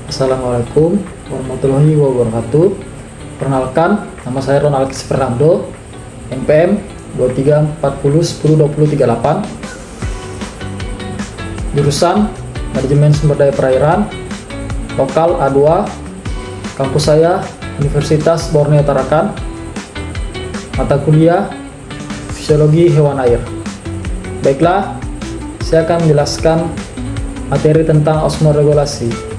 Assalamualaikum warahmatullahi wabarakatuh. Perkenalkan, nama saya Ronald Fernando, NPM 2340102038, jurusan Manajemen Sumber Daya Perairan, lokal A2, kampus saya Universitas Borneo Tarakan, mata kuliah Fisiologi Hewan Air. Baiklah, saya akan menjelaskan materi tentang osmoregulasi.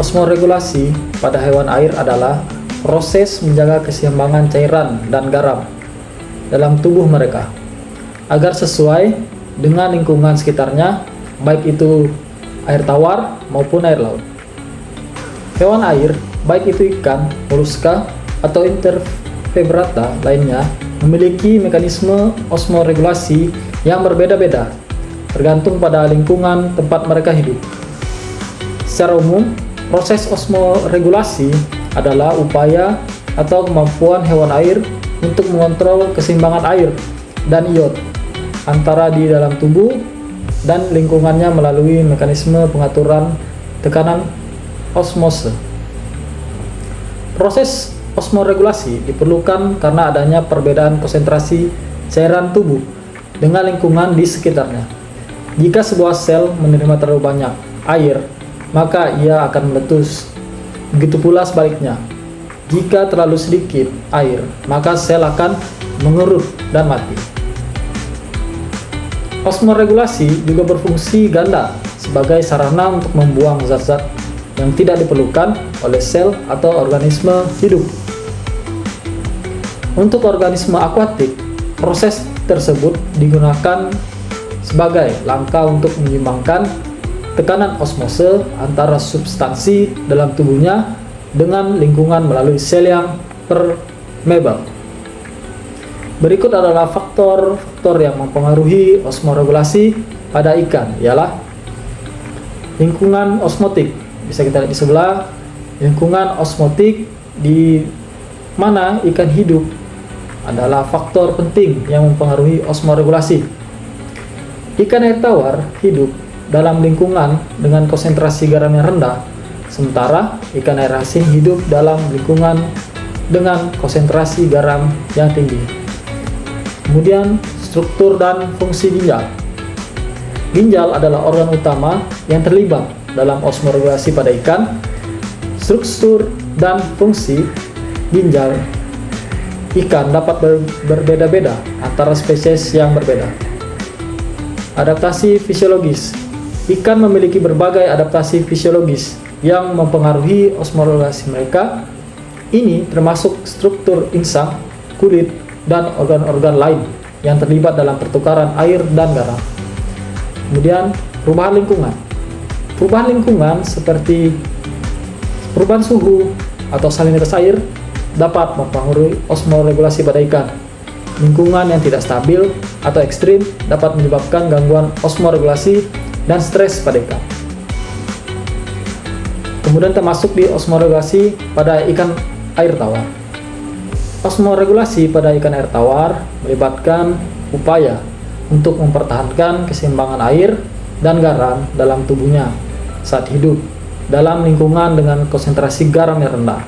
Osmoregulasi pada hewan air adalah proses menjaga keseimbangan cairan dan garam dalam tubuh mereka agar sesuai dengan lingkungan sekitarnya, baik itu air tawar maupun air laut. Hewan air, baik itu ikan, moluska, atau invertebrata lainnya, memiliki mekanisme osmoregulasi yang berbeda-beda tergantung pada lingkungan tempat mereka hidup. Secara umum, proses osmoregulasi adalah upaya atau kemampuan hewan air untuk mengontrol keseimbangan air dan ion antara di dalam tubuh dan lingkungannya melalui mekanisme pengaturan tekanan osmose. Proses osmoregulasi diperlukan karena adanya perbedaan konsentrasi cairan tubuh dengan lingkungan di sekitarnya. Jika sebuah sel menerima terlalu banyak air, maka ia akan meletus. Begitu pula sebaliknya. Jika terlalu sedikit air, maka sel akan mengerut dan mati. Osmoregulasi juga berfungsi ganda sebagai sarana untuk membuang zat-zat yang tidak diperlukan oleh sel atau organisme hidup. Untuk organisme akuatik, proses tersebut digunakan sebagai langkah untuk menyeimbangkan tekanan osmose antara substansi dalam tubuhnya dengan lingkungan melalui sel yang permeable. Berikut adalah faktor-faktor yang mempengaruhi osmoregulasi pada ikan, ialah lingkungan osmotik. Bisa kita lihat di sebelah, lingkungan osmotik di mana ikan hidup adalah faktor penting yang mempengaruhi osmoregulasi. Ikan air tawar hidup dalam lingkungan dengan konsentrasi garam yang rendah, sementara ikan air asin hidup dalam lingkungan dengan konsentrasi garam yang tinggi. Kemudian, struktur dan fungsi ginjal. Ginjal adalah organ utama yang terlibat dalam osmoregulasi pada ikan. Struktur dan fungsi ginjal ikan dapat berbeda-beda antara spesies yang berbeda. Adaptasi fisiologis. Ikan memiliki berbagai adaptasi fisiologis yang mempengaruhi osmoregulasi mereka. Ini termasuk struktur insang, kulit, dan organ-organ lain yang terlibat dalam pertukaran air dan garam. Kemudian, perubahan lingkungan. Perubahan lingkungan seperti perubahan suhu atau salinitas air dapat mempengaruhi osmoregulasi pada ikan. Lingkungan yang tidak stabil atau ekstrim dapat menyebabkan gangguan osmoregulasi dan stres pada ikan. Kemudian termasuk di osmoregulasi pada ikan air tawar. Osmoregulasi pada ikan air tawar melibatkan upaya untuk mempertahankan keseimbangan air dan garam dalam tubuhnya saat hidup dalam lingkungan dengan konsentrasi garam yang rendah.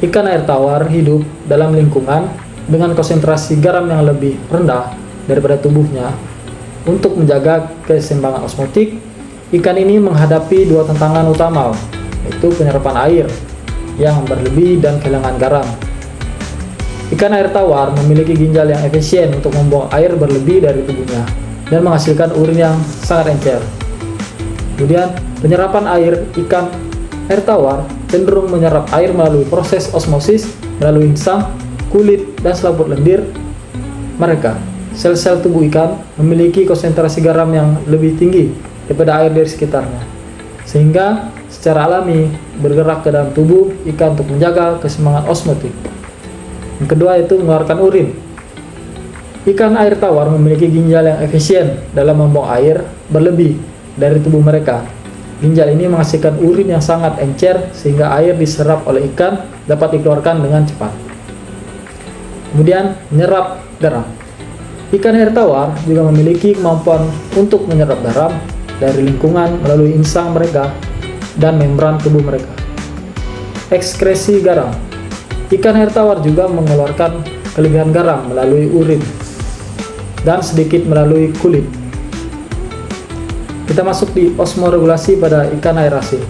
Ikan air tawar hidup dalam lingkungan dengan konsentrasi garam yang lebih rendah daripada tubuhnya. Untuk menjaga keseimbangan osmotik, ikan ini menghadapi dua tantangan utama, yaitu penyerapan air yang berlebih dan kehilangan garam. Ikan air tawar memiliki ginjal yang efisien untuk membuang air berlebih dari tubuhnya dan menghasilkan urin yang sangat encer. Kemudian, penyerapan air ikan air tawar cenderung menyerap air melalui proses osmosis melalui insang, kulit, dan selaput lendir mereka. Sel-sel tubuh ikan memiliki konsentrasi garam yang lebih tinggi daripada air dari sekitarnya, sehingga secara alami bergerak ke dalam tubuh ikan untuk menjaga keseimbangan osmotik. Yang kedua itu mengeluarkan urin. Ikan air tawar memiliki ginjal yang efisien dalam membuang air berlebih dari tubuh mereka. Ginjal ini menghasilkan urin yang sangat encer sehingga air diserap oleh ikan dapat dikeluarkan dengan cepat. Kemudian, menyerap garam. Ikan air tawar juga memiliki kemampuan untuk menyerap garam dari lingkungan melalui insang mereka dan membran tubuh mereka. Ekskresi garam. Ikan air tawar juga mengeluarkan kelebihan garam melalui urin dan sedikit melalui kulit. Kita masuk di osmoregulasi pada ikan air asin.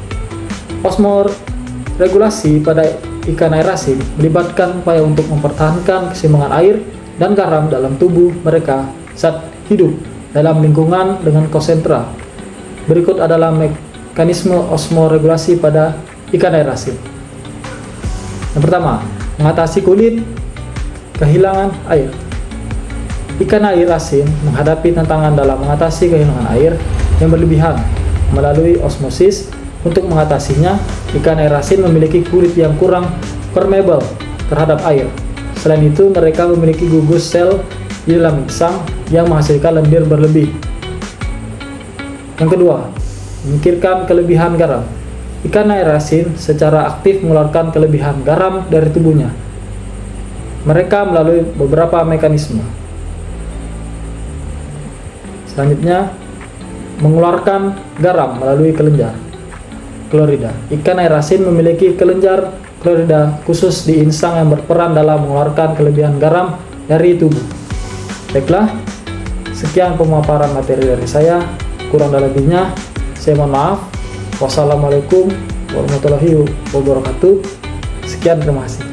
Osmoregulasi pada ikan air asin melibatkan upaya untuk mempertahankan keseimbangan air dan garam dalam tubuh mereka saat hidup dalam lingkungan dengan konsentra. Berikut adalah mekanisme osmoregulasi pada ikan air asin. Yang pertama, mengatasi kulit kehilangan air. Ikan air asin menghadapi tantangan dalam mengatasi kehilangan air yang berlebihan melalui osmosis. Untuk mengatasinya, ikan air asin memiliki kulit yang kurang permeable terhadap air. Selain itu, mereka memiliki gugus sel di dalam insang yang menghasilkan lendir berlebih. Yang kedua, menyingkirkan kelebihan garam. Ikan air asin secara aktif mengeluarkan kelebihan garam dari tubuhnya. Mereka melalui beberapa mekanisme. Selanjutnya, mengeluarkan garam melalui kelenjar klorida. Ikan air asin memiliki kelenjar klorida khusus di insang yang berperan dalam mengeluarkan kelebihan garam dari tubuh. Baiklah, sekian pemaparan materi dari saya. Kurang dan lebihnya, saya mohon maaf. Wassalamualaikum warahmatullahi wabarakatuh. Sekian, terima kasih.